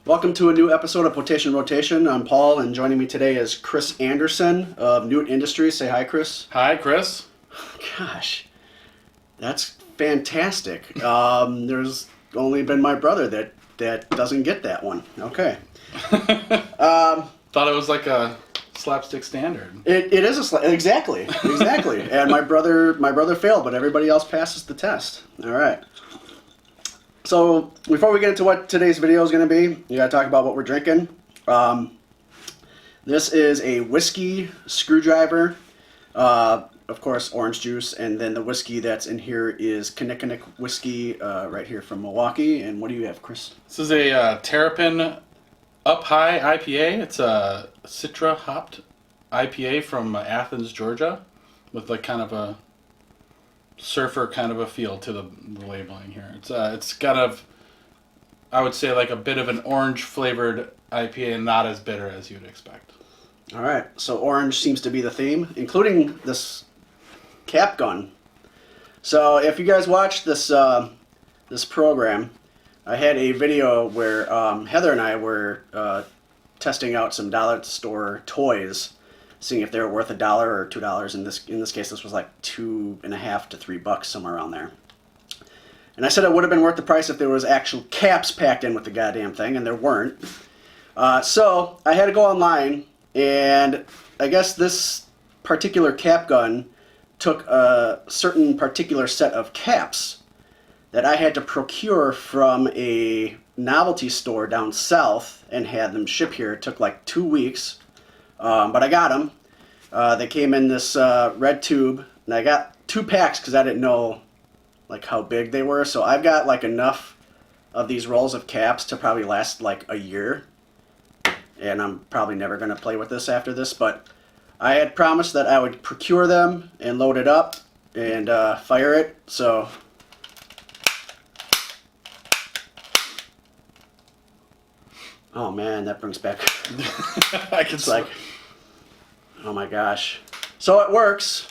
Welcome to a new episode of Potation Rotation. I'm Paul, and joining me today is Chris Anderson of Newt Industries. Say hi, Chris. Hi, Chris. Gosh, that's fantastic. There's only been my brother that doesn't get that one. Okay. Thought it was like a slapstick standard. It is exactly. And my brother failed, but everybody else passes the test. All right. So before we get into what today's video is going to be, you got to talk about what we're drinking. This is a whiskey screwdriver, of course, orange juice, and then the whiskey that's in here is Kinnikinnick whiskey, right here from Milwaukee. And what do you have, Chris? This is a Terrapin Up High IPA. It's a Citra hopped IPA from Athens, Georgia, with like kind of a surfer kind of a feel to the labeling here. It's kind of, I would say, like a bit of an orange flavored IPA and not as bitter as you'd expect. All right, so orange seems to be the theme, including this cap gun. So if you guys watched this this program, I had a video where Heather and I were testing out some dollar store toys, seeing if they were worth $1 or $2. In this case, this was like $2.50 to $3, somewhere around there. And I said it would have been worth the price if there was actual caps packed in with the goddamn thing, and there weren't. So I had to go online, and I guess this particular cap gun took a certain particular set of caps that I had to procure from a novelty store down south and had them ship here. It took like 2 weeks. But I got them. They came in this red tube, and I got 2 packs because I didn't know like how big they were. So I've got like enough of these rolls of caps to probably last like a year, and I'm probably never going to play with this after this. But I had promised that I would procure them and load it up and fire it. So oh man, that brings back. It's like, oh my gosh. So it works.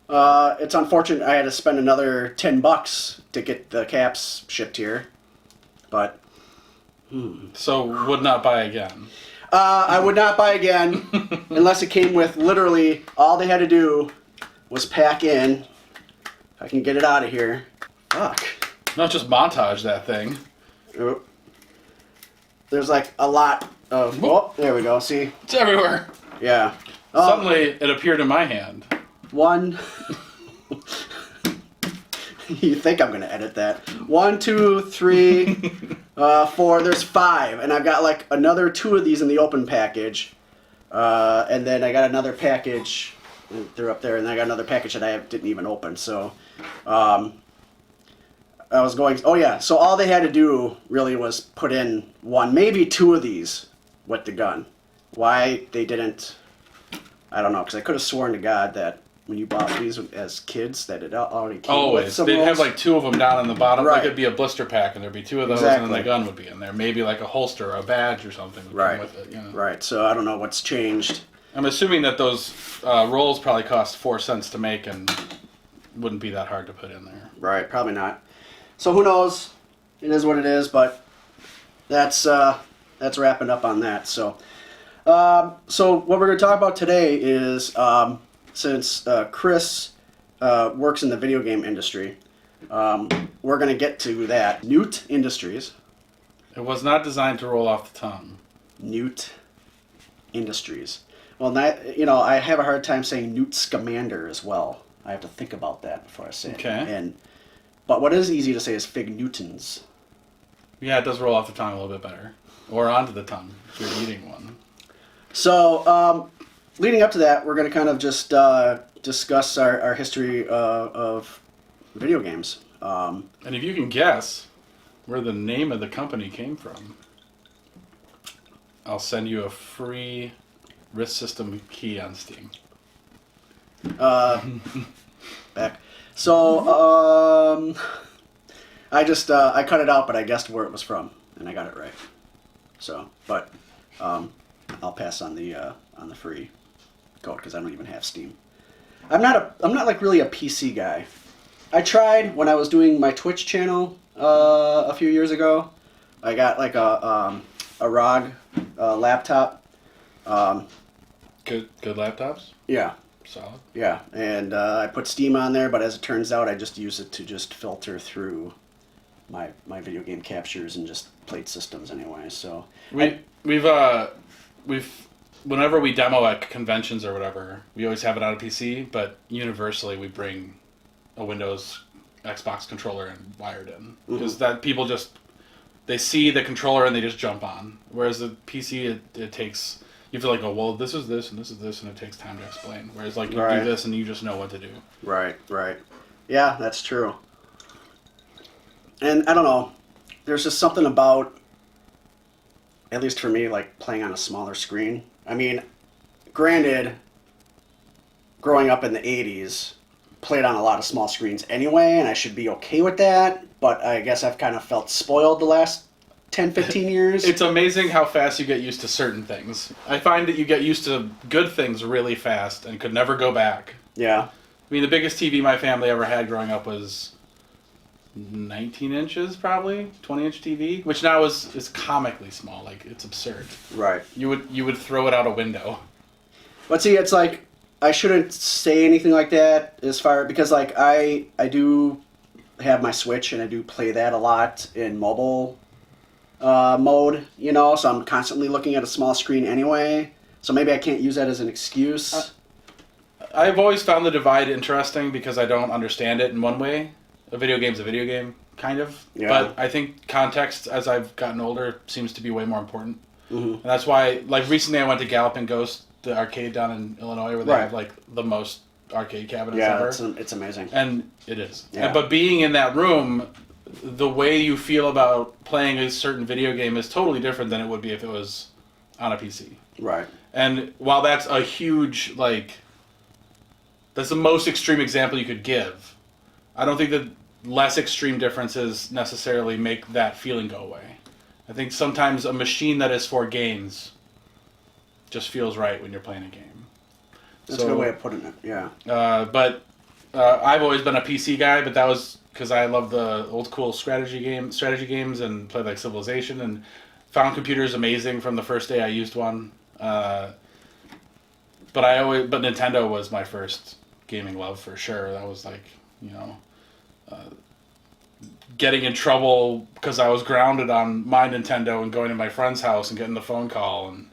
It's unfortunate I had to spend another $10 to get the caps shipped here, but. So would not buy again. I would not buy again unless it came with literally all they had to do was pack in. If I can get it out of here. Fuck. Not just montage that thing. Oh. There's like a lot of. Oh, there we go. See? It's everywhere. Yeah. Suddenly, it appeared in my hand. One. You think I'm gonna edit that? 1, 2, 3, 4. There's 5, and I've got like another 2 of these in the open package, and then I got another package. They're up there, and I got another package that I didn't even open. So, I was going. Oh yeah. So all they had to do really was put in 1, maybe 2 of these with the gun. Why they didn't, I don't know. Because I could have sworn to God that when you bought these as kids, that it already came with some they'd rolls. have like 2 of them down in the bottom. Right. Like it'd be a blister pack, and there'd be 2 of those, Exactly. and then the gun would be in there. Maybe like a holster or a badge or something would Right. come with it. You know? Right. So I don't know what's changed. I'm assuming that those rolls probably cost 4 cents to make and wouldn't be that hard to put in there. Right. Probably not. So who knows? It is what it is. But that's wrapping up on that. So what we're going to talk about today is since Chris works in the video game industry, we're going to get to that. Newt Industries. It was not designed to roll off the tongue. Newt Industries. Well, I have a hard time saying Newt Scamander as well. I have to think about that before I say it. Okay. But what is easy to say is Fig Newtons. Yeah, it does roll off the tongue a little bit better. Or onto the tongue, if you're eating one. So, leading up to that, we're going to kind of just discuss our history of video games. And if you can guess where the name of the company came from, I'll send you a free wrist system key on Steam. Back. So, I cut it out, but I guessed where it was from, and I got it right. So, but I'll pass on the free code because I don't even have Steam. I'm not like really a PC guy. I tried when I was doing my Twitch channel a few years ago. I got like a a ROG laptop. Good laptops. Yeah, Solid. yeah, and I put Steam on there, but as it turns out, I just use it to just filter through my video game captures and just played systems anyway. So We've whenever we demo at conventions or whatever, we always have it on a PC, but universally we bring a Windows Xbox controller and wire it in, because that people just they see the controller and they just jump on. Whereas the PC, it takes, you feel like, oh well, this is this and this is this, and it takes time to explain. Whereas like you do this and you just know what to do. Right. Yeah, that's true. And I don't know, there's just something about, at least for me, like playing on a smaller screen. I mean, granted, growing up in the 80s, played on a lot of small screens anyway, and I should be okay with that, but I guess I've kind of felt spoiled the last 10, 15 years. It's amazing how fast you get used to certain things. I find that you get used to good things really fast and could never go back. Yeah. I mean, the biggest TV my family ever had growing up was 19 inches, probably 20-inch TV, which now is comically small. Like, it's absurd. Right. You would throw it out a window. But see, it's like, I shouldn't say anything like that as far, because like I do have my Switch and I do play that a lot in mobile mode, you know, so I'm constantly looking at a small screen anyway. So maybe I can't use that as an excuse. I've always found the divide interesting because I don't understand it in one way. A video game's a video game, kind of. Yeah. But I think context, as I've gotten older, seems to be way more important. And that's why, like, recently I went to Galloping Ghost, the arcade down in Illinois, where they have, like, the most arcade cabinets ever. Yeah, it's amazing. And it is. Yeah. But being in that room, the way you feel about playing a certain video game is totally different than it would be if it was on a PC. Right. And while that's a huge, like, that's the most extreme example you could give, I don't think that less extreme differences necessarily make that feeling go away. I think sometimes a machine that is for games just feels right when you're playing a game. That's a good way of putting it, yeah. But I've always been a PC guy, but that was because I love the old cool strategy games and played like Civilization, and found computers amazing from the first day I used one. But Nintendo was my first gaming love for sure. That was like, you know, getting in trouble because I was grounded on my Nintendo and going to my friend's house and getting the phone call and,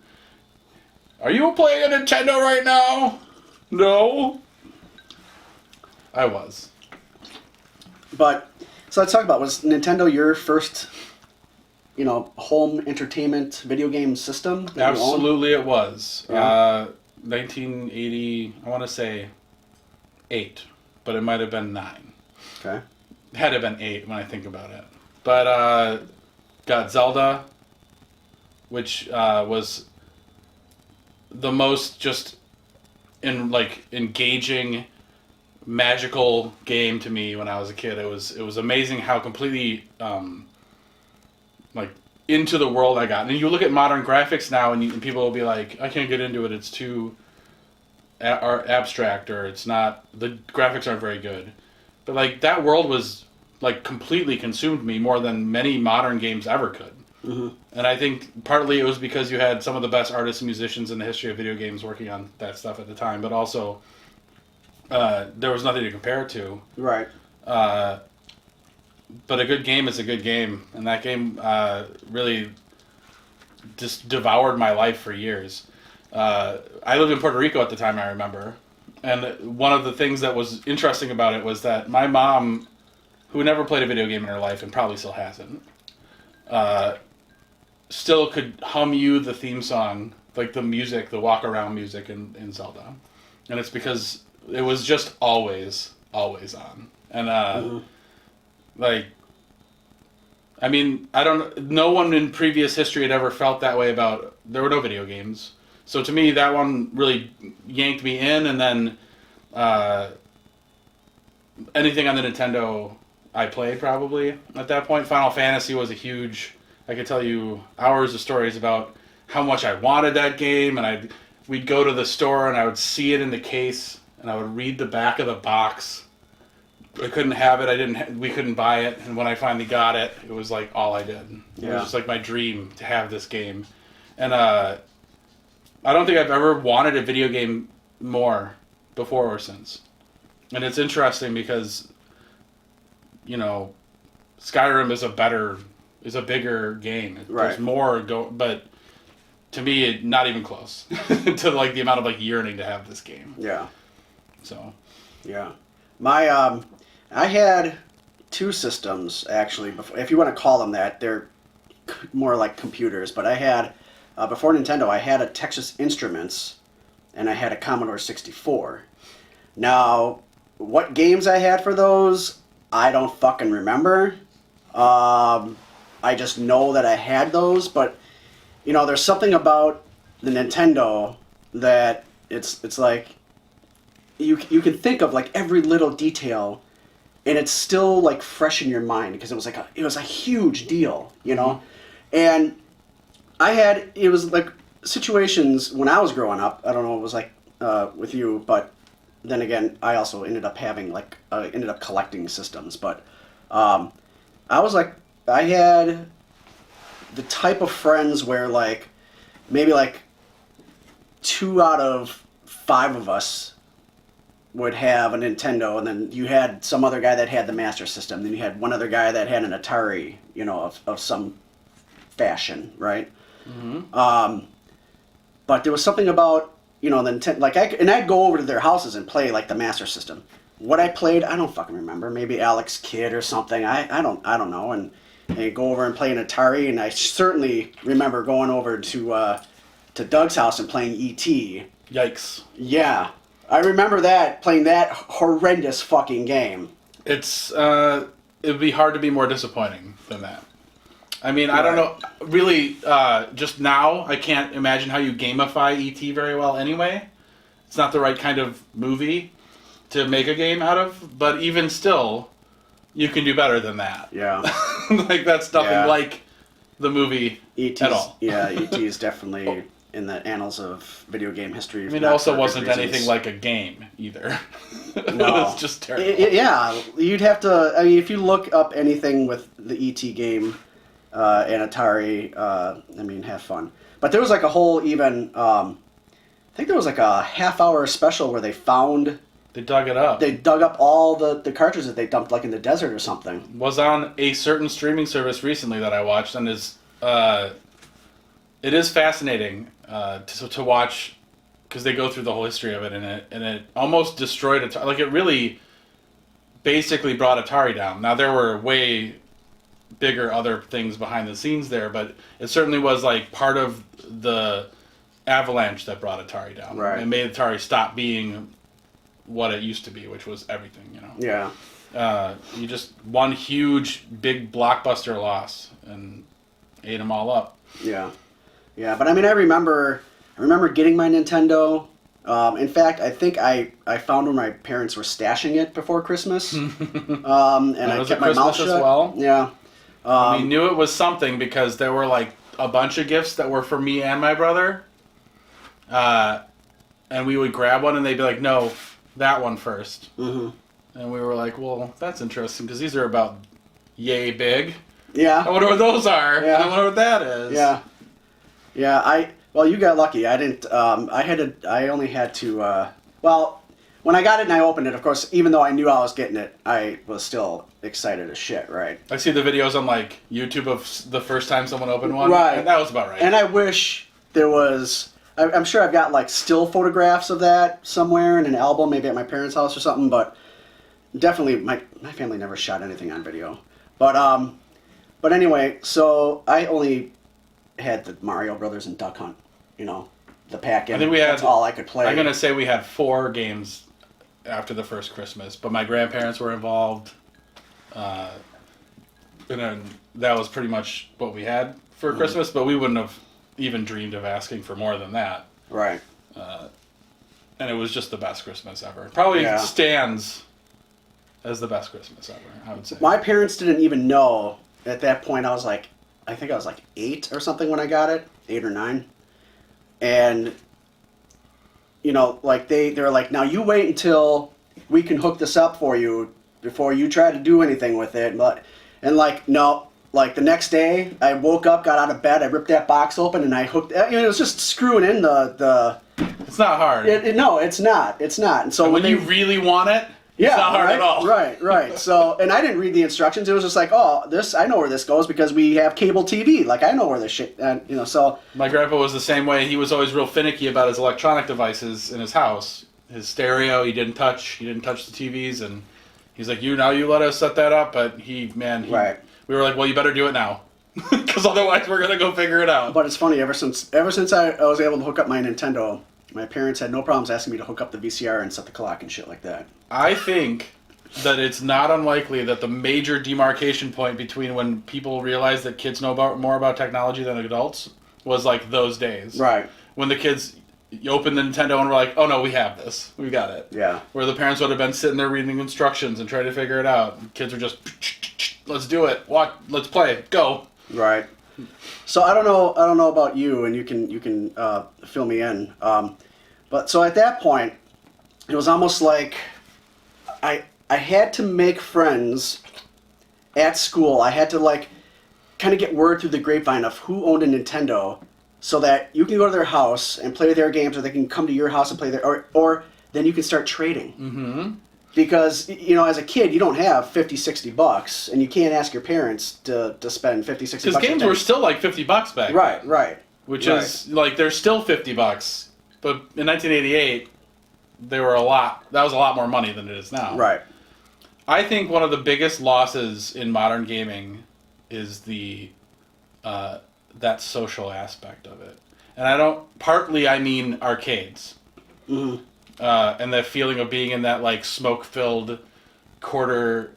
are you playing a Nintendo right now? No. I was. But, so let's talk about, was Nintendo your first, you know, home entertainment video game system? Absolutely it was. Yeah. 1980, I want to say 8, but it might have been 9. Okay. It had to have been 8 when I think about it. But got Zelda, which was the most just engaging, magical game to me when I was a kid. It was amazing how completely into the world I got. And you look at modern graphics now, and people will be like, I can't get into it. It's too abstract, or it's not, the graphics aren't very good. But like that world was like completely consumed me more than many modern games ever could. And I think partly it was because you had some of the best artists and musicians in the history of video games working on that stuff at the time, but also there was nothing to compare it to. Right. But a good game is a good game, and that game really just devoured my life for years. I lived in Puerto Rico at the time, I remember, and one of the things that was interesting about it was that my mom, who never played a video game in her life and probably still hasn't, still could hum you the theme song, like the music, the walk-around music in Zelda. And it's because it was just always on. And, like, I mean, no one in previous history had ever felt that way about, there were no video games. So to me, that one really yanked me in, and then anything on the Nintendo I played probably at that point. Final Fantasy was a huge, I could tell you hours of stories about how much I wanted that game, and we'd go to the store and I would see it in the case, and I would read the back of the box I couldn't have it. We couldn't buy it. And when I finally got it, it was like all I did. It was just like my dream to have this game. And I don't think I've ever wanted a video game more before or since. And it's interesting because, you know, Skyrim is a bigger game. Right. There's more but to me, not even close to like the amount of like yearning to have this game. Yeah. So. Yeah. My I had two systems actually. Before, if you want to call them that, they're more like computers. But I had before Nintendo, I had a Texas Instruments, and I had a Commodore 64. Now, what games I had for those, I don't fucking remember. I just know that I had those, but you know, there's something about the Nintendo that it's like you can think of like every little detail, and it's still like fresh in your mind because it was a huge deal, you know, and it was like situations when I was growing up. I don't know what it was like with you, but then again, I also ended up having ended up collecting systems, but I had the type of friends where like maybe like 2 out of 5 of us would have a Nintendo, and then you had some other guy that had the Master System, then you had one other guy that had an Atari, you know, of some fashion, right? Mm-hmm. But there was something about, you know, the Nintendo, like I'd go over to their houses and play like the Master System. What I played, I don't fucking remember. Maybe Alex Kidd or something. I don't know. And go over and play an Atari, and I certainly remember going over to Doug's house and playing E.T. Yikes. Yeah. I remember playing that horrendous fucking game. It would be hard to be more disappointing than that. I mean, I don't know. Really, just now, I can't imagine how you gamify E.T. very well anyway. It's not the right kind of movie to make a game out of, but even still, you can do better than that. Yeah. Like, that's nothing like the movie at all. Yeah, E.T. is definitely in the annals of video game history. I mean, it also wasn't anything like a game, either. No. It was just terrible. Yeah, you'd have to... I mean, if you look up anything with the E.T. game and Atari, I mean, have fun. But there was like a whole even... I think there was like a half-hour special where they found... They dug it up. They dug up all the cartridges that they dumped like in the desert or something. Was on a certain streaming service recently that I watched, and it is fascinating to watch because they go through the whole history of it, and it almost destroyed Atari. Like, it really basically brought Atari down. Now, there were way bigger other things behind the scenes there, but it certainly was like part of the avalanche that brought Atari down. Right. And made Atari stop being what it used to be, which was everything, you know. Yeah. You just one huge, big blockbuster loss and ate them all up. Yeah. Yeah, but I mean, I remember getting my Nintendo. In fact, I think I found where my parents were stashing it before Christmas. And I kept my mouth shut. As well. Yeah. We knew it was something because there were like a bunch of gifts that were for me and my brother. And we would grab one and they'd be like, no, that one first. Mm-hmm. And we were like, well, that's interesting because these are about yay big. Yeah. I wonder what those are. Yeah. I wonder what that is. Yeah. Yeah, well, you got lucky. I didn't, I only had to, well, when I got it and I opened it, of course, even though I knew I was getting it, I was still excited as shit, right? I see the videos on, like, YouTube of the first time someone opened one. Right. And that was about right. And I wish there was, I'm sure I've got, like, still photographs of that somewhere in an album, maybe at my parents' house or something, but definitely, my family never shot anything on video. But anyway, so I only had the Mario Brothers and Duck Hunt, you know, the pack-in. I think that's all I could play. I'm going to say we had 4 games after the first Christmas, but my grandparents were involved. And then that was pretty much what we had for Christmas, but we wouldn't have even dreamed of asking for more than that. Right. And it was just the best Christmas ever. Probably stands as the best Christmas ever, I would say. My parents didn't even know. At that point, I think I was like 8 or something when I got it, 8 or 9. And, you know, like they were like, now you wait until we can hook this up for you before you try to do anything with it. And like, no, like the next day, I woke up, got out of bed, I ripped that box open, and I hooked. It was just screwing in the. It's not hard. No, it's not. It's not. And so when you really want it, it's not hard right, at all. Right. So, and I didn't read the instructions. It was just like, oh, I know where this goes because we have cable TV. Like, I know where this shit, so. My grandpa was the same way. He was always real finicky about his electronic devices in his house. His stereo, he didn't touch the TVs, and he's like, you let us set that up, but Right. We were like, well, you better do it now, because otherwise we're gonna go figure it out. But it's funny, ever since I was able to hook up my Nintendo, my parents had no problems asking me to hook up the VCR and set the clock and shit like that. I think that it's not unlikely that the major demarcation point between when people realized that kids know more about technology than adults was like those days. Right. When the kids opened the Nintendo and were like, oh no, we have this. We got it. Yeah. Where the parents would have been sitting there reading instructions and trying to figure it out. And kids were just, let's do it. Let's play. Go. Right. So I don't know about you, and you can fill me in. But so at that point, it was almost like I had to make friends at school. I had to like kind of get word through the grapevine of who owned a Nintendo, so that you can go to their house and play their games, or they can come to your house and play or then you can start trading. Mm-hmm. Because, as a kid, you don't have $50-$60, and you can't ask your parents to spend $50-$60. Because games were still like $50 back then. Right. Which is, like, they're still $50. But in 1988, they were that was a lot more money than it is now. Right. I think one of the biggest losses in modern gaming is that social aspect of it. And partly I mean arcades. Mm-hmm. And that feeling of being in that like smoke-filled quarter,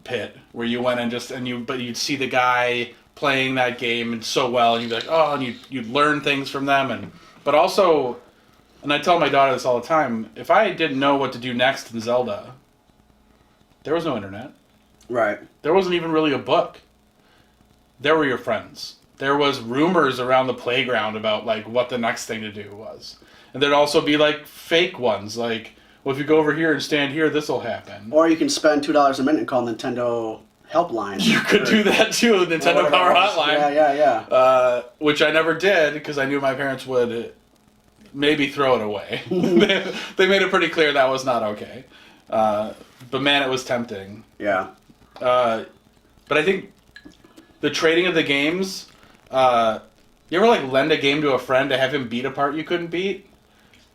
pit where you went but you'd see the guy playing that game and so well, and you'd be like, oh, and you'd learn things from them, but also, and I tell my daughter this all the time, if I didn't know what to do next in Zelda, there was no internet. Right. There wasn't even really a book. There were your friends. There was rumors around the playground about like what the next thing to do was. And there'd also be like fake ones, like, well, if you go over here and stand here, this will happen. Or you can spend $2 a minute and call Nintendo helpline. You could do that too, Nintendo Power Hotline. Yeah. Which I never did because I knew my parents would maybe throw it away. They made it pretty clear that was not okay. But man, it was tempting. Yeah. But I think the trading of the games, you ever like lend a game to a friend to have him beat a part you couldn't beat?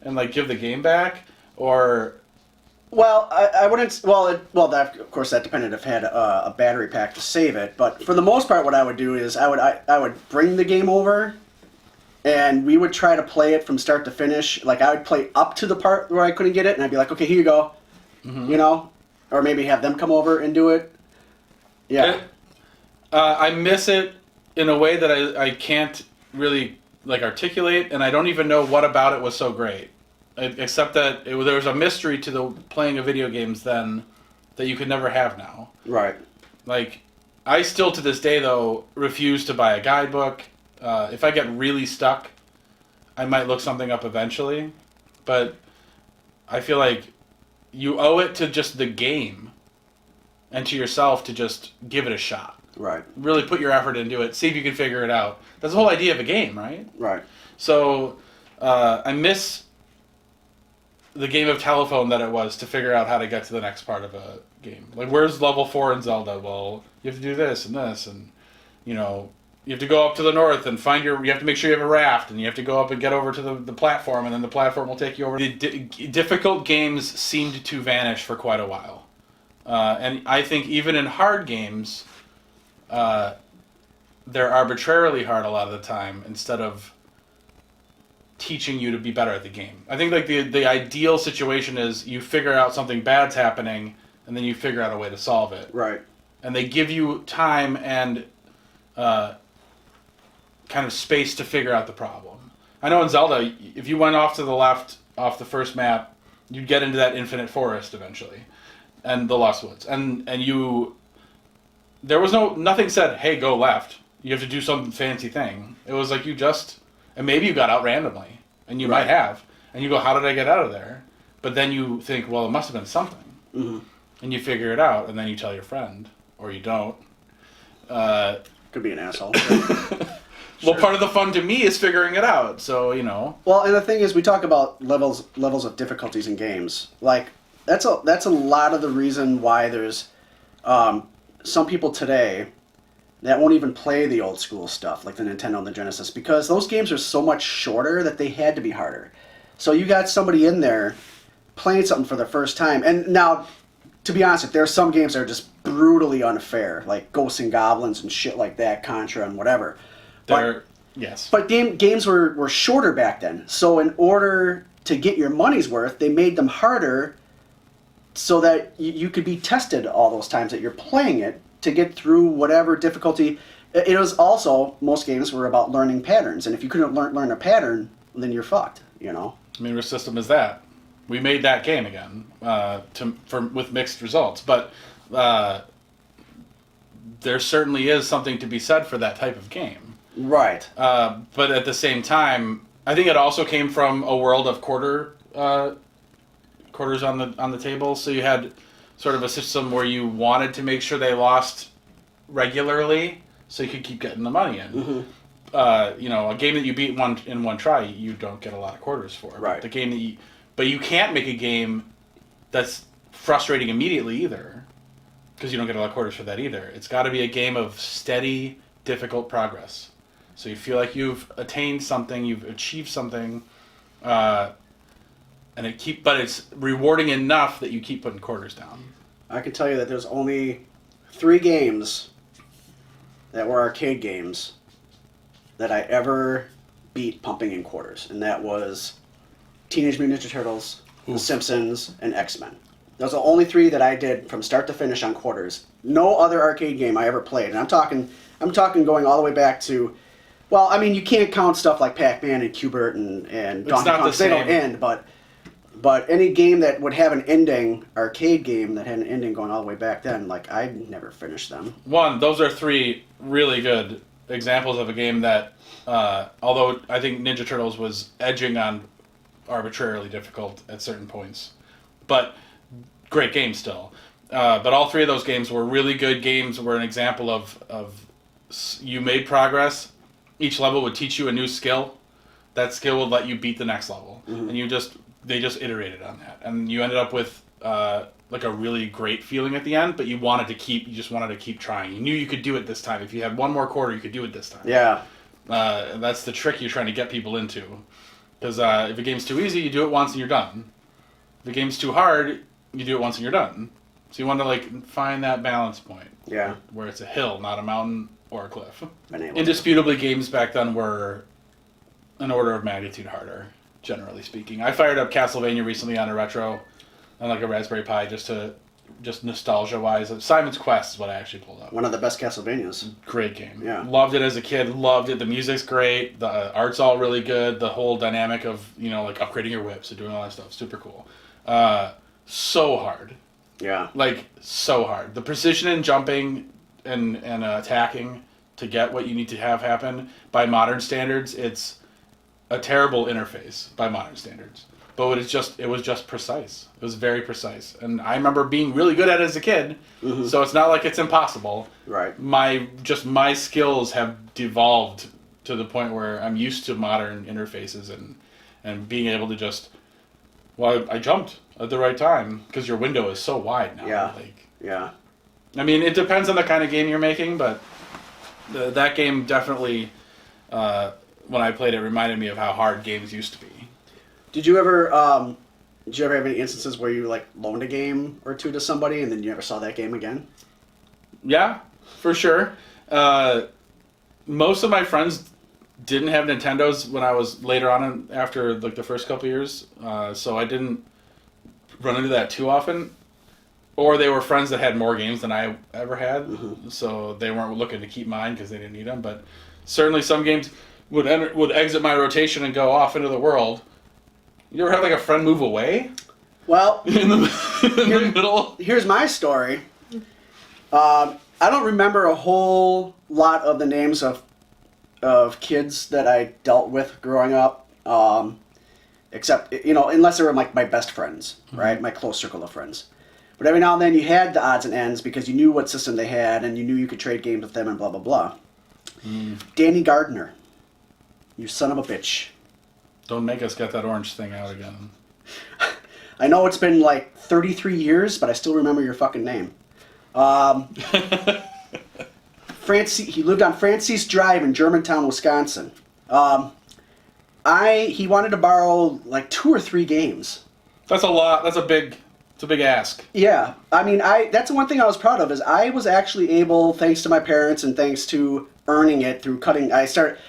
And like give the game back? Or... Well, I wouldn't... that, of course, that depended if it had a battery pack to save it. But for the most part, what I would do is I would bring the game over, and we would try to play it from start to finish. Like, I would play up to the part where I couldn't get it, and I'd be like, okay, here you go. Mm-hmm. Or maybe have them come over and do it. Yeah. I miss it in a way that I can't really like articulate, and I don't even know what about it was so great. Except that there was a mystery to the playing of video games then that you could never have now. Right. Like, I still to this day, though, refuse to buy a guidebook. If I get really stuck, I might look something up eventually. But I feel like you owe it to just the game and to yourself to just give it a shot. Right. Really put your effort into it. See if you can figure it out. That's the whole idea of a game, right? Right. So, I miss the game of telephone that it was to figure out how to get to the next part of a game. Like, where's level 4 in Zelda? Well, you have to do this, and you have to go up to the north and you have to make sure you have a raft, and you have to go up and get over to the platform, and then the platform will take you over. The difficult games seemed to vanish for quite a while. And I think even in hard games, they're arbitrarily hard a lot of the time, instead of teaching you to be better at the game. I think like the ideal situation is you figure out something bad's happening, and then you figure out a way to solve it. Right. And they give you time and kind of space to figure out the problem. I know in Zelda, if you went off to the left off the first map, you'd get into that infinite forest eventually, and the Lost Woods. And there was nothing said, hey, go left. You have to do some fancy thing. It was like and maybe you got out randomly, and you might have, and you go, how did I get out of there? But then you think, well, it must have been something. Mm-hmm. and you figure it out, and then you tell your friend, or you don't. Could be an asshole. Well, part of the fun to me is figuring it out. So Well, and the thing is, we talk about levels of difficulties in games. Like that's a lot of the reason why there's some people today that won't even play the old school stuff like the Nintendo and the Genesis, because those games are so much shorter that they had to be harder. So you got somebody in there playing something for the first time, and now, to be honest, there are some games that are just brutally unfair, like Ghosts and Goblins and shit like that, Contra and whatever. Yes. But games were shorter back then. So in order to get your money's worth, they made them harder so that you could be tested all those times that you're playing it to get through whatever difficulty. It was also, most games were about learning patterns. And if you couldn't learn a pattern, then you're fucked, I mean, which system is that? We made that game again with mixed results. But there certainly is something to be said for that type of game. Right. But at the same time, I think it also came from a world of quarters on the table. So you had sort of a system where you wanted to make sure they lost regularly, so you could keep getting the money in. Mm-hmm. A game that you beat in one try, you don't get a lot of quarters for. Right. But you can't make a game that's frustrating immediately either, because you don't get a lot of quarters for that either. It's got to be a game of steady, difficult progress. So you feel like you've attained something, you've achieved something, but it's rewarding enough that you keep putting quarters down. I can tell you that there's only 3 games that were arcade games that I ever beat pumping in quarters, and that was Teenage Mutant Ninja Turtles, The Simpsons, and X-Men. Those are the only 3 that I did from start to finish on quarters. No other arcade game I ever played, and I'm talking going all the way back to, well, I mean, you can't count stuff like Pac-Man and Q*bert and Donkey Kong, because they don't end, but any game that would have an ending, arcade game that had an ending going all the way back then, like, I never finished them. Those are 3 really good examples of a game that, although I think Ninja Turtles was edging on arbitrarily difficult at certain points, but great game still. But all 3 of those games were really good games, were an example of you made progress. Each level would teach you a new skill. That skill would let you beat the next level. Mm-hmm. And they just iterated on that. And you ended up with like a really great feeling at the end, but you just wanted to keep trying. You knew you could do it this time. If you had one more quarter, you could do it this time. Yeah. That's the trick you're trying to get people into. Because if a game's too easy, you do it once and you're done. If a game's too hard, you do it once and you're done. So you want to find that balance point. Yeah. Where it's a hill, not a mountain or a cliff. Indisputably, games back then were an order of magnitude harder, generally speaking. I fired up Castlevania recently on a retro, on a Raspberry Pi, just nostalgia-wise. Simon's Quest is what I actually pulled up. One of the best Castlevanias. Great game. Yeah. Loved it as a kid. Loved it. The music's great. The art's all really good. The whole dynamic of upgrading your whips and doing all that stuff, super cool. So hard. Yeah. So hard. The precision in jumping and attacking to get what you need to have happen, by modern standards, it's a terrible interface by modern standards. But it was just precise. It was very precise. And I remember being really good at it as a kid, mm-hmm. So it's not like it's impossible. Right. My skills have devolved to the point where I'm used to modern interfaces and being able to I jumped at the right time, because your window is so wide now. Yeah. Yeah. I mean, it depends on the kind of game you're making, but that game definitely, when I played it, reminded me of how hard games used to be. Did you ever have any instances where you loaned a game or two to somebody and then you never saw that game again? Yeah, for sure. Most of my friends didn't have Nintendos when I was later on after the first couple years, so I didn't run into that too often. Or they were friends that had more games than I ever had, mm-hmm. So they weren't looking to keep mine because they didn't need them. But certainly some games would exit my rotation and go off into the world. You ever have a friend move away? Well, in the middle. Here's my story. I don't remember a whole lot of the names of kids that I dealt with growing up, except unless they were my best friends, mm-hmm. right? My close circle of friends. But every now and then you had the odds and ends because you knew what system they had and you knew you could trade games with them and blah, blah, blah. Danny Gardner. You son of a bitch. Don't make us get that orange thing out again. I know it's been like 33 years, but I still remember your fucking name. He lived on Francis Drive in Germantown, Wisconsin. He wanted to borrow like 2 or 3 games. That's a lot. It's a big ask. Yeah, I mean, that's the one thing I was proud of is I was actually able, thanks to my parents and thanks to earning it through cutting.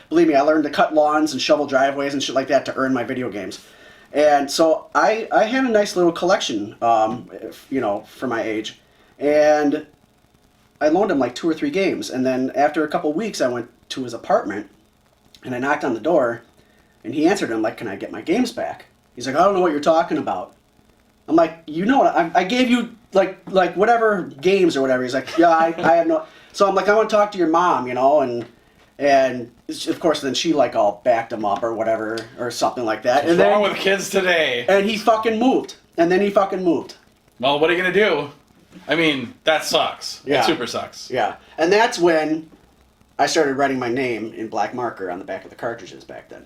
Believe me, I learned to cut lawns and shovel driveways and shit like that to earn my video games. And so I had a nice little collection, for my age, and I loaned him like 2 or 3 games. And then after a couple weeks, I went to his apartment and I knocked on the door, and he answered. I'm like, "Can I get my games back?" He's like, "I don't know what you're talking about." I'm like, "You know what? I gave you like whatever games or whatever." He's like, "Yeah, I have no." So I'm like, "I want to talk to your mom, and of course then she like all backed him up or whatever or something like that. What's wrong with kids today? And he fucking moved. And then he fucking moved. Well, what are you gonna do? I mean, that sucks. Yeah. It super sucks. Yeah. And that's when I started writing my name in black marker on the back of the cartridges back then.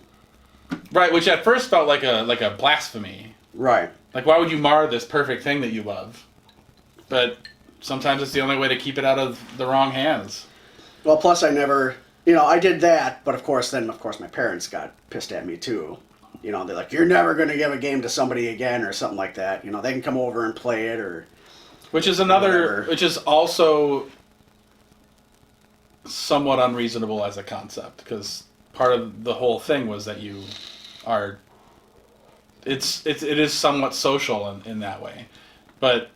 Right, which at first felt like a blasphemy. Right. Like, why would you mar this perfect thing that you love? But sometimes it's the only way to keep it out of the wrong hands. Well, plus I never, I did that, but of course my parents got pissed at me too. They're like, "You're never going to give a game to somebody again," or something like that. They can come over and play it or... Which is also somewhat unreasonable as a concept, because part of the whole thing was that you are... It is somewhat social in that way. But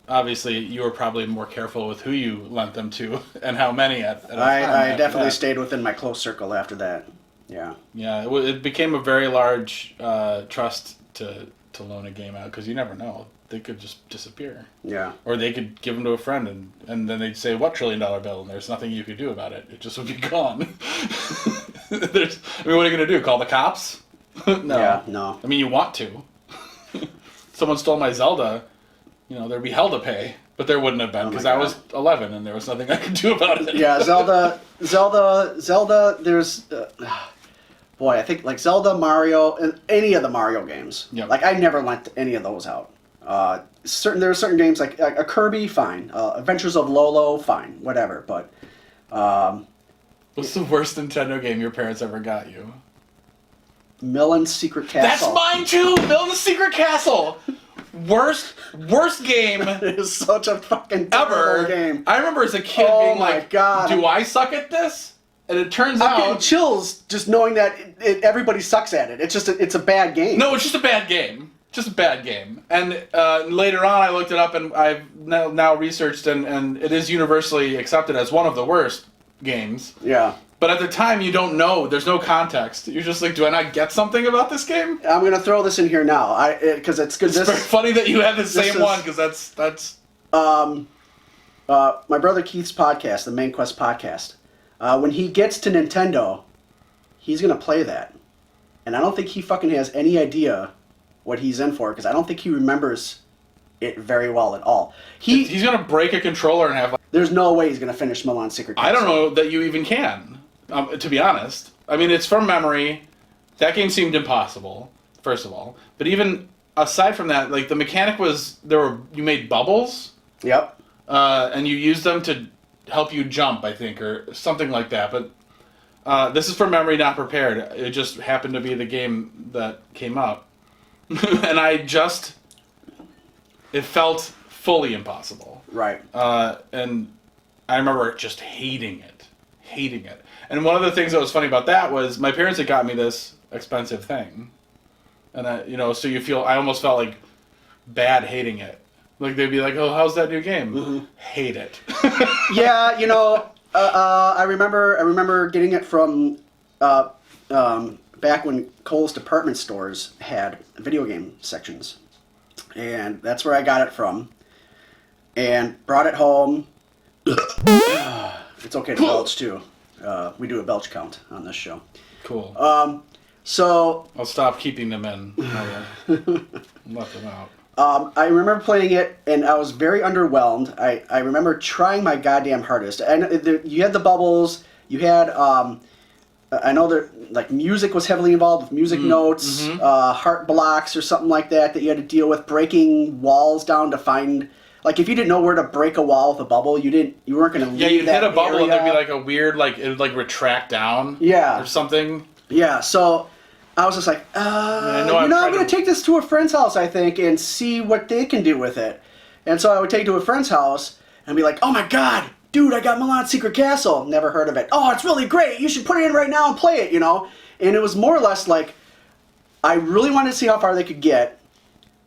obviously you were probably more careful with who you lent them to and how many at a time. I definitely stayed within my close circle after that. Yeah. Yeah, it became a very large trust to loan a game out, because you never know. They could just disappear. Yeah. Or they could give them to a friend, and then they'd say, "What $1 trillion bill?" And there's nothing you could do about it. It just would be gone. What are you going to do? Call the cops? No. Yeah, no. I mean, you want to. Someone stole my Zelda, there'd be hell to pay. But there wouldn't have been, because I was 11 and there was nothing I could do about it. Yeah, Zelda, there's... I think like Zelda, Mario, and any of the Mario games. Yep. Like, I never lent any of those out. There are certain games, like a Kirby, fine. Adventures of Lolo, fine. Whatever, but... What's the worst Nintendo game your parents ever got you? Millen's Secret Castle. That's mine too! Millen's Secret Castle! Worst game It is such a fucking terrible game. I remember as a kid being like, God. Do I suck at this? And it turns out... I'm getting chills just knowing that everybody sucks at it. It's a bad game. No, it's just a bad game. Just a bad game. And later on I looked it up and I've now researched and it is universally accepted as one of the worst games. Yeah. But at the time, you don't know. There's no context. You're just like, do I not get something about this game? I'm going to throw this in here now, because it's good. It's funny that you have the same one, because that's... my brother Keith's podcast, the Main Quest podcast, when he gets to Nintendo, he's going to play that. And I don't think he fucking has any idea what he's in for, because I don't think he remembers it very well at all. He's going to break a controller and have... There's no way he's going to finish Millen's Secret Castle. I don't know that you even can. To be honest. I mean, it's from memory. That game seemed impossible, first of all. But even aside from that, like, the mechanic was, you made bubbles. Yep. And you used them to help you jump, I think, or something like that. But this is from memory, not prepared. It just happened to be the game that came up. And it felt fully impossible. Right. And I remember just hating it. And one of the things that was funny about that was my parents had got me this expensive thing. And I almost felt like bad hating it. Like, they'd be like, "Oh, how's that new game?" Mm-hmm. Hate it. Yeah, I remember getting it from back when Kohl's department stores had video game sections. And that's where I got it from. And brought it home. It's okay to belch, too. We do a belch count on this show. Cool. So... I'll stop keeping them in. Let them out. I remember playing it, and I was very underwhelmed. I remember trying my goddamn hardest. And you had the bubbles. You had I know that like music was heavily involved with music notes, heart blocks or something like that you had to deal with, breaking walls down to find. Like if you didn't know where to break a wall with a bubble, you weren't going to leave. Yeah, you'd that hit a bubble area. and there'd be like a weird it would like retract down. Yeah. Or something. Yeah. So I was just like, I'm going to take this to a friend's house, I think, and see what they can do with it. And so I would take it to a friend's house and be like, oh my god, dude, I got Milan's Secret Castle. Never heard of it. Oh, it's really great. You should put it in right now and play it, And it was more or less like, I really wanted to see how far they could get.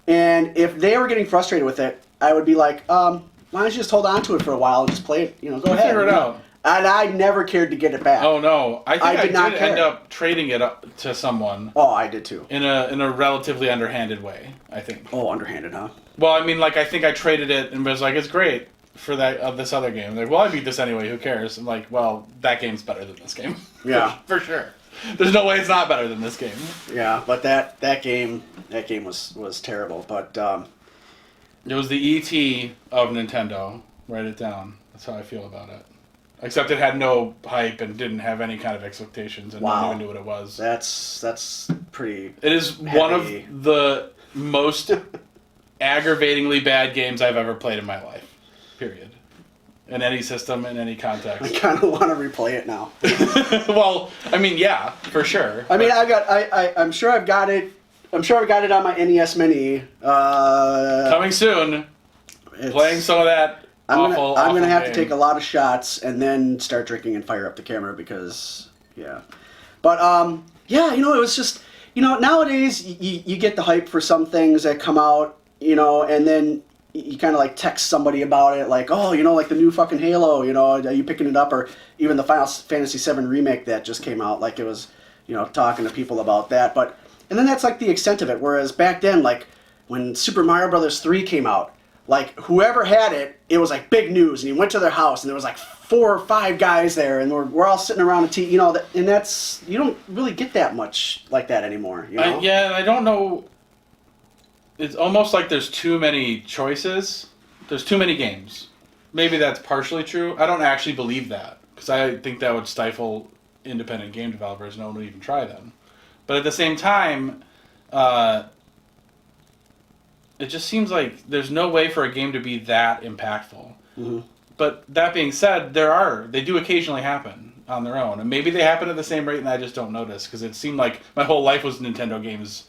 And if they were getting frustrated with it, I would be like, why don't you just hold on to it for a while and just play it, go ahead. Figure it out. And I never cared to get it back. Oh no, I think I did care. end up trading it up to someone. Oh, I did too. In a relatively underhanded way, I think. Oh, underhanded, huh? Well, I mean, I think I traded it and was like, it's great for this other game. Like, well, I beat this anyway. Who cares? I'm like, well, that game's better than this game. Yeah, for sure. There's no way it's not better than this game. Yeah, but that game was terrible. But it was the E.T. of Nintendo. Write it down. That's how I feel about it. Except it had no hype and didn't have any kind of expectations, and no one even knew what it was. That's pretty. It is heavy. One of the most aggravatingly bad games I've ever played in my life. Period. In any system, in any context. I kind of want to replay it now. Well, I mean, yeah, for sure. I mean, I'm sure I've got it. I'm sure I've got it on my NES Mini. Coming soon. Playing some of that. I'm gonna have to take a lot of shots and then start drinking and fire up the camera because but it was just nowadays you get the hype for some things that come out and then you kind of like text somebody about it like like the new fucking Halo are you picking it up, or even the Final Fantasy VII remake that just came out, like it was talking to people about that, and then that's like the extent of it, whereas back then like when Super Mario Brothers 3 came out, like, whoever had it, it was like big news, and you went to their house, and there was like 4 or 5 guys there, and we're all sitting around a TV, and that's, you don't really get that much like that anymore, I don't know, it's almost like there's too many choices, there's too many games. Maybe that's partially true. I don't actually believe that, because I think that would stifle independent game developers, no one would even try them. But at the same time, it just seems like there's no way for a game to be that impactful. Mm-hmm. But that being said, they do occasionally happen on their own. And maybe they happen at the same rate and I just don't notice, because it seemed like my whole life was Nintendo games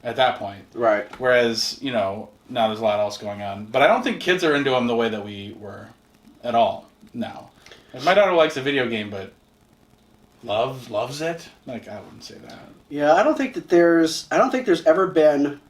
at that point. Right. Whereas, now there's a lot else going on. But I don't think kids are into them the way that we were at all now. Like, my daughter likes a video game, but loves it? Like, I wouldn't say that. Yeah, I don't think there's ever been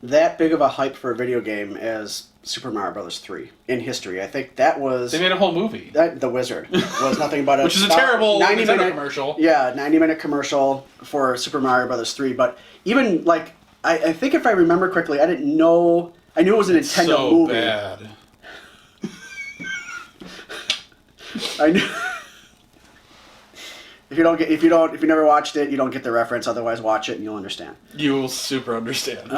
that big of a hype for a video game as Super Mario Brothers 3 in history. I think that was... They made a whole movie. The Wizard was nothing but a... Which is a terrible 90-minute commercial. Yeah, 90-minute commercial for Super Mario Brothers 3. But even, like, I think if I remember correctly, I didn't know... I knew it was a Nintendo movie. Bad. I knew... If you never watched it, you don't get the reference. Otherwise, watch it and you'll understand. You will super understand.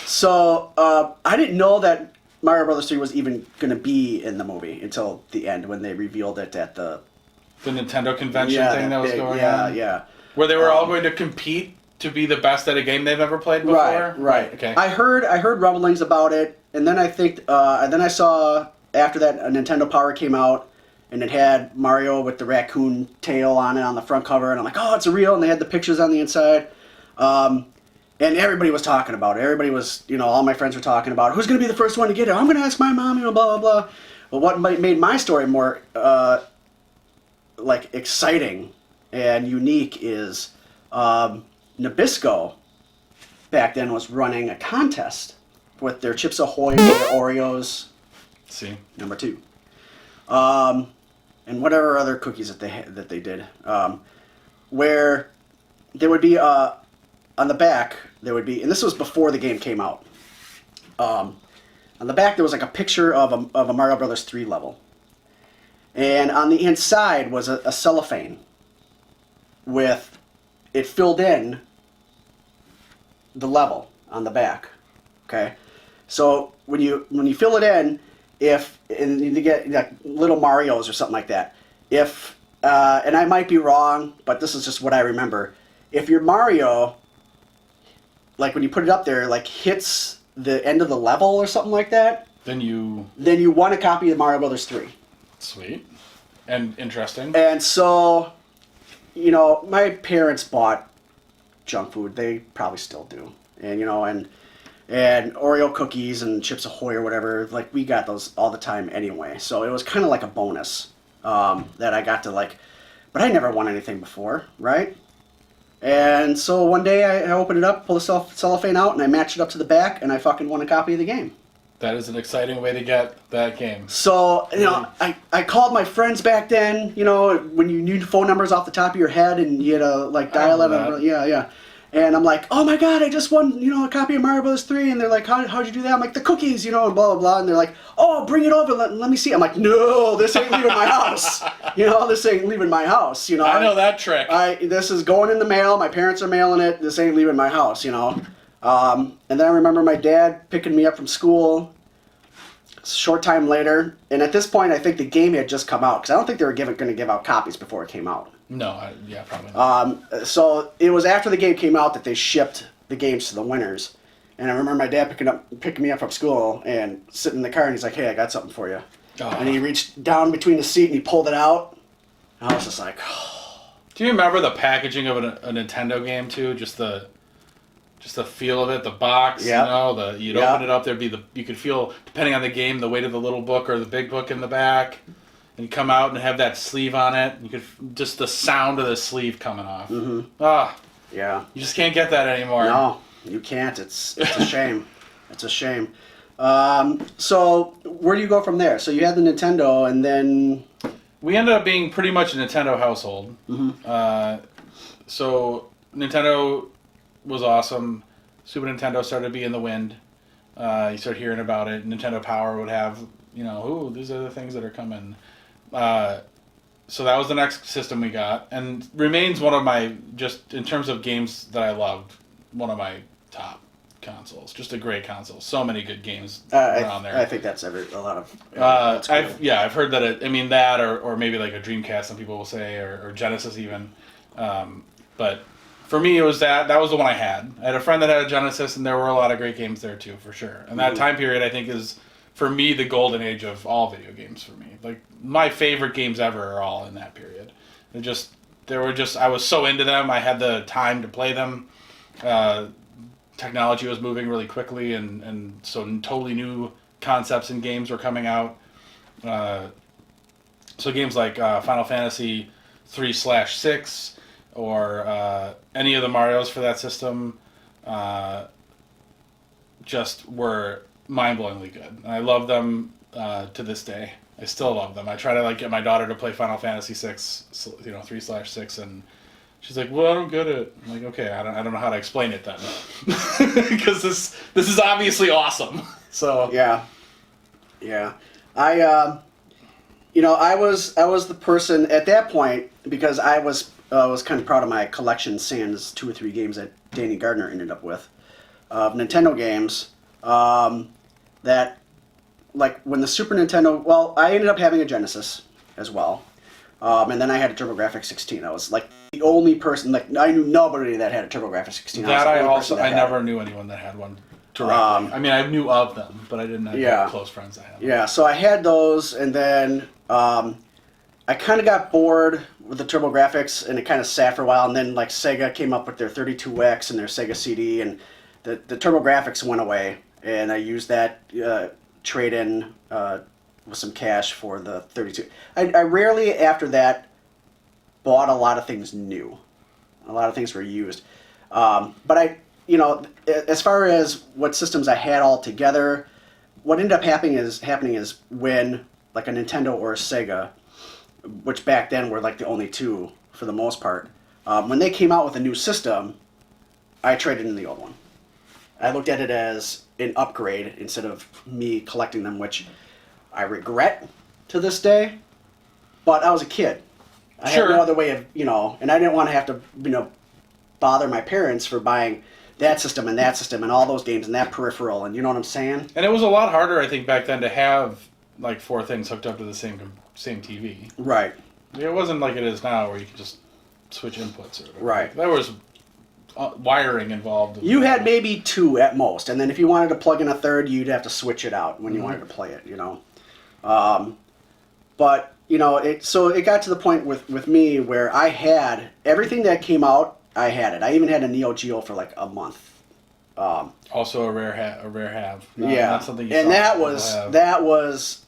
So I didn't know that Mario Brothers 3 was even going to be in the movie until the end when they revealed it at the Nintendo convention thing that was going on. Yeah. Where they were all going to compete to be the best at a game they've ever played before. Right. Okay. I heard rumblings about it, and then I think then I saw after that a Nintendo Power came out. And it had Mario with the raccoon tail on it on the front cover. And I'm like, oh, it's real. And they had the pictures on the inside. And everybody was talking about it. Everybody was, all my friends were talking about it. Who's going to be the first one to get it? I'm going to ask my mom, blah, blah, blah. But what made my story more, exciting and unique is Nabisco back then was running a contest with their Chips Ahoy or their Oreos. See. Number 2. And whatever other cookies that they did, where there would be on the back there would be, and this was before the game came out. On the back there was like a picture of a Mario Brothers 3 level, and on the inside was a cellophane with it filled in the level on the back. Okay, so when you fill it in, and you get like little Marios or something like that. If and I might be wrong, but this is just what I remember. If your Mario, like when you put it up there, like hits the end of the level or something like that, Then you won a copy of Mario Brothers 3. Sweet. And interesting. And so, my parents bought junk food. They probably still do. And, and Oreo cookies and Chips Ahoy or whatever, like, we got those all the time anyway. So it was kind of like a bonus that I got to, like, but I never won anything before, right? And so one day I opened it up, pulled the cellophane out, and I matched it up to the back, and I fucking won a copy of the game. That is an exciting way to get that game. So, I called my friends back then, when you knew phone numbers off the top of your head and you had to, like, dial it. Yeah. And I'm like, oh my God, I just won, a copy of Mario Bros. 3. And they're like, how'd you do that? I'm like, the cookies, and blah, blah, blah. And they're like, oh, bring it over, let me see. I'm like, no, this ain't leaving my house. This ain't leaving my house, I know that trick. This is going in the mail. My parents are mailing it. This ain't leaving my house, And then I remember my dad picking me up from school a short time later. And at this point, I think the game had just come out. Because I don't think they were going to give out copies before it came out. No, probably not. So it was after the game came out that they shipped the games to the winners. And I remember my dad picking me up from school and sitting in the car, and he's like, hey, I got something for you. Oh. And he reached down between the seat and he pulled it out. And I was just like, oh. Do you remember the packaging of a Nintendo game too? Just the feel of it, the box, yep. You'd open it up, you could feel, depending on the game, the weight of the little book or the big book in the back. And you come out and have that sleeve on it. You could just the sound of the sleeve coming off. Mm-hmm. Yeah. You just can't get that anymore. No, you can't. It's a shame. It's a shame. So where do you go from there? So you had the Nintendo, and then we ended up being pretty much a Nintendo household. Mm-hmm. So Nintendo was awesome. Super Nintendo started to be in the wind. You start hearing about it. Nintendo Power would have, these are the things that are coming. So that was the next system we got, and remains one of my, just in terms of games that I loved, one of my top consoles. Just a great console. So many good games around there. I think that's a lot of. I've heard that that or maybe like a Dreamcast, some people will say, or Genesis even. But for me, it was that was the one I had. I had a friend that had a Genesis, and there were a lot of great games there too, for sure. And that time period, I think, is, for me, the golden age of all video games for me. Like, my favorite games ever are all in that period. I was so into them. I had the time to play them. Technology was moving really quickly, and so totally new concepts and games were coming out. So games like Final Fantasy 3/6 or any of the Marios for that system just were mind-blowingly good. And I love them to this day. I still love them. I try to get my daughter to play Final Fantasy 3/6, and she's like, "Well, I don't get it." I'm like, "Okay, I don't know how to explain it then," because this is obviously awesome. So yeah. I was the person at that point, because I was kind of proud of my collection, sans 2 or 3 games that Danny Gardner ended up with of Nintendo games. That, like, when the Super Nintendo, well, I ended up having a Genesis as well. And then I had a TurboGrafx 16. I was, like, the only person, like, I knew nobody that had a TurboGrafx 16. I never knew anyone that had one directly. I knew of them, but I didn't have close friends that had them. Yeah, so I had those, and then I kind of got bored with the TurboGrafx, and it kind of sat for a while, and then, like, Sega came up with their 32X and their Sega CD, and the TurboGrafx went away. And I used that trade-in with some cash for the 32. I rarely, after that, bought a lot of things new. A lot of things were used. But as far as what systems I had all together, what ended up happening is when, like, a Nintendo or a Sega, which back then were, like, the only two for the most part, when they came out with a new system, I traded in the old one. I looked at it as an upgrade instead of me collecting them, which I regret to this day. But I was a kid. I had no other way of, and I didn't want to have to, bother my parents for buying that system and all those games and that peripheral, and you know what I'm saying? And it was a lot harder, I think, back then to have like 4 things hooked up to the same TV. Right. It wasn't like it is now, where you can just switch inputs or whatever. Right. There was wiring involved. You had maybe 2 at most, and then if you wanted to plug in a third, you'd have to switch it out when you wanted to play it, you know. But you know, it got to the point with me where I had everything that came out. I had it. I even had a Neo Geo for like a month. Also a rare have. Yeah, Not something you and saw that was.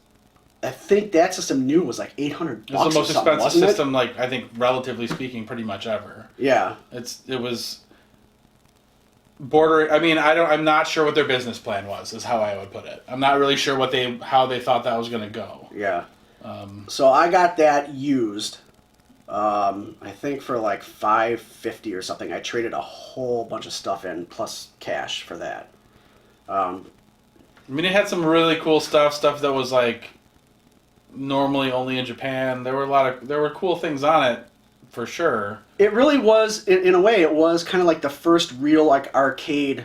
I think that system new was like $800. It was the most expensive wasn't it? system, like I think, relatively speaking, pretty much ever. Yeah. It was border. I mean, I'm not sure what their business plan was. Is how I would put it. I'm not really sure how they thought that was going to go. Yeah. So I got that used. I think for like $550 or something. I traded a whole bunch of stuff in plus cash for that. I mean, it had some really cool stuff that was like normally only in Japan. There were cool things on it, for sure. It really was, in a way, it was kind of like the first real like arcade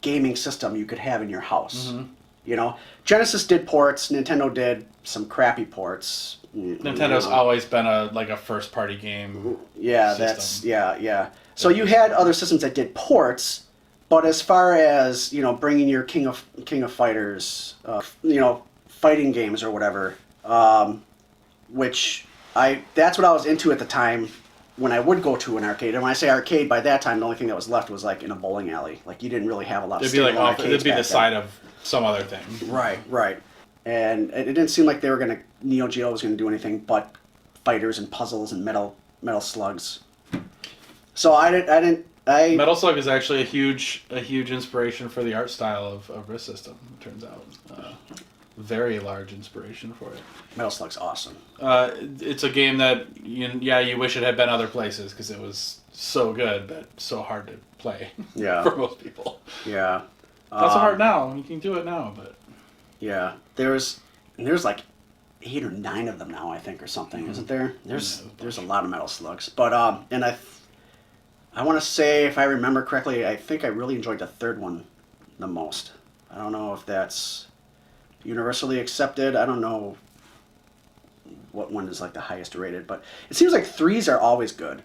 gaming system you could have in your house. Mm-hmm. You know, Genesis did ports, Nintendo did some crappy ports. Nintendo's always been a first party game. Yeah, system. yeah. So you had other systems that did ports, but as far as, you know, bringing your King of Fighters, you know, fighting games or whatever, that's what I was into at the time when I would go to an arcade. And when I say arcade, by that time the only thing that was left was like in a bowling alley. Like you didn't really have a lot of standalone arcades. It'd be the back side then. of some other thing. Right. And it didn't seem like Neo Geo was gonna do anything but fighters and puzzles and metal slugs. So Metal Slug is actually a huge inspiration for the art style of Risk System. It turns out, very large inspiration for it. Metal Slug's awesome. It's a game that you wish it had been other places because it was so good but so hard to play. Yeah. For most people. Yeah. Not so hard now. You can do it now, but. Yeah, there's like 8 or 9 of them now, I think, or something, isn't there? There's a lot of Metal Slugs, but and I want to say, if I remember correctly, I think I really enjoyed the third one the most. I don't know if that's universally accepted. I don't know what one is like the highest rated, but it seems like 3s are always good.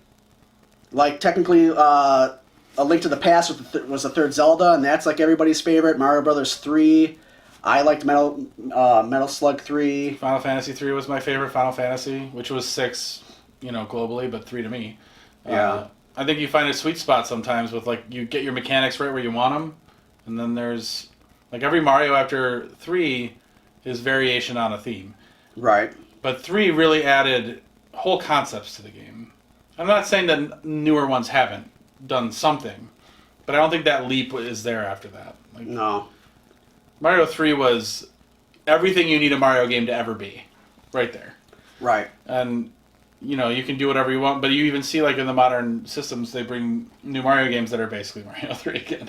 Like technically, A Link to the Past was the third Zelda, and that's like everybody's favorite. Mario Brothers 3. I liked Metal Slug 3. Final Fantasy 3 was my favorite Final Fantasy, which was 6, globally, but 3 to me. Yeah. I think you find a sweet spot sometimes with, like, you get your mechanics right where you want them, and then there's, like, every Mario after 3 is variation on a theme. Right. But 3 really added whole concepts to the game. I'm not saying that newer ones haven't done something, but I don't think that leap is there after that. Like, No. Mario 3 was everything you need a Mario game to ever be. Right there. Right. And, you can do whatever you want, but you even see, like, in the modern systems, they bring new Mario games that are basically Mario 3 again.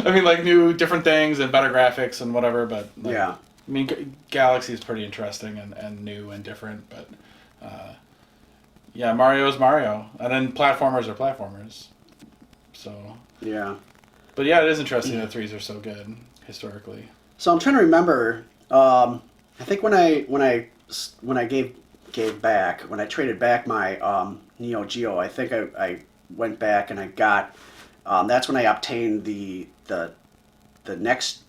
I mean, like, new, different things and better graphics and whatever, but... Like, Yeah. I mean, Galaxy is pretty interesting and new and different, but... Mario is Mario. And then platformers are platformers. So... Yeah. But yeah, it is interesting that 3s are so good, historically. So I'm trying to remember. I think when I gave back, when I traded back my Neo Geo, I think I went back and I got. That's when I obtained the next,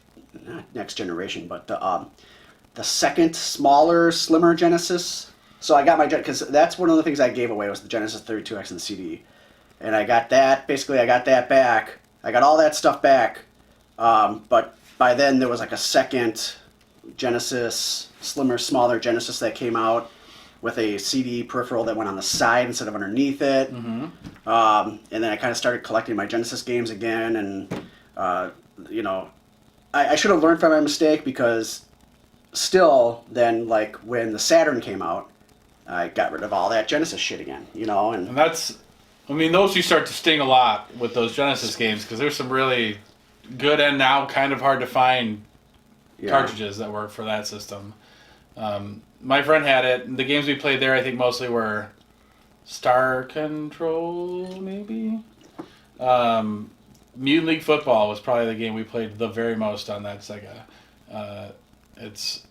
not next generation, but the second smaller, slimmer Genesis. So I got my because that's one of the things I gave away was the Genesis 32X and the CD, and I got that. Basically, I got that back. I got all that stuff back, but by then there was like a second Genesis, smaller Genesis that came out with a CD peripheral that went on the side instead of underneath it. Mm-hmm. And then I kind of started collecting my Genesis games again, and I should have learned from my mistake because still then, like, when the Saturn came out, I got rid of all that Genesis shit again, and that's, I mean, those you start to sting a lot with those Genesis games because there's some really good and now kind of hard to find cartridges that work for that system. My friend had it. The games we played there, I think, mostly were Star Control, maybe. Mutant League Football was probably the game we played the very most on that Sega. It's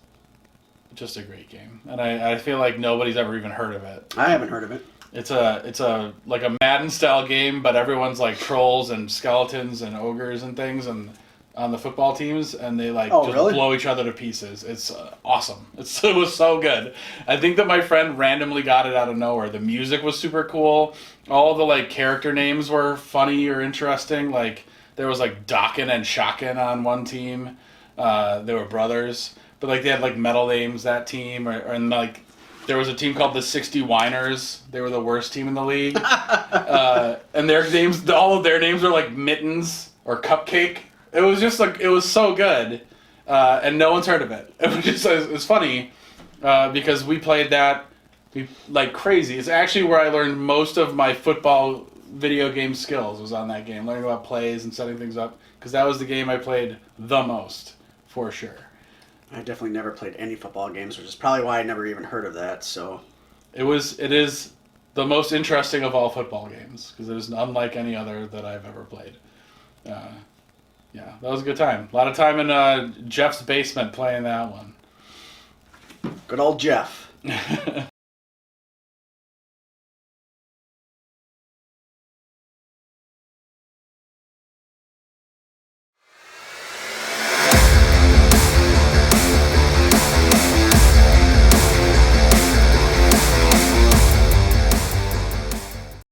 just a great game, and I feel like nobody's ever even heard of it. I haven't heard of it. It's a like a Madden style game, but everyone's like trolls and skeletons and ogres and things, and on the football teams, and they like just really? blow each other to pieces. It's awesome. It was so good. I think that my friend randomly got it out of nowhere. The music was super cool. All the like character names were funny or interesting. Like there was like Dokken and Shocken on one team. They were brothers, but like they had like metal names that team, and like there was a team called the 60 Whiners. They were the worst team in the league, and their names, all of their names were like Mittens or Cupcake. It was just like it was so good, and no one's heard of it. It was funny because we played that like crazy. It's actually where I learned most of my football video game skills was on that game, learning about plays and setting things up, because that was the game I played the most for sure. I definitely never played any football games, which is probably why I never even heard of that. So It is the most interesting of all football games because it is unlike any other that I've ever played. Yeah, that was a good time. A lot of time in Jeff's basement playing that one. good old Jeff.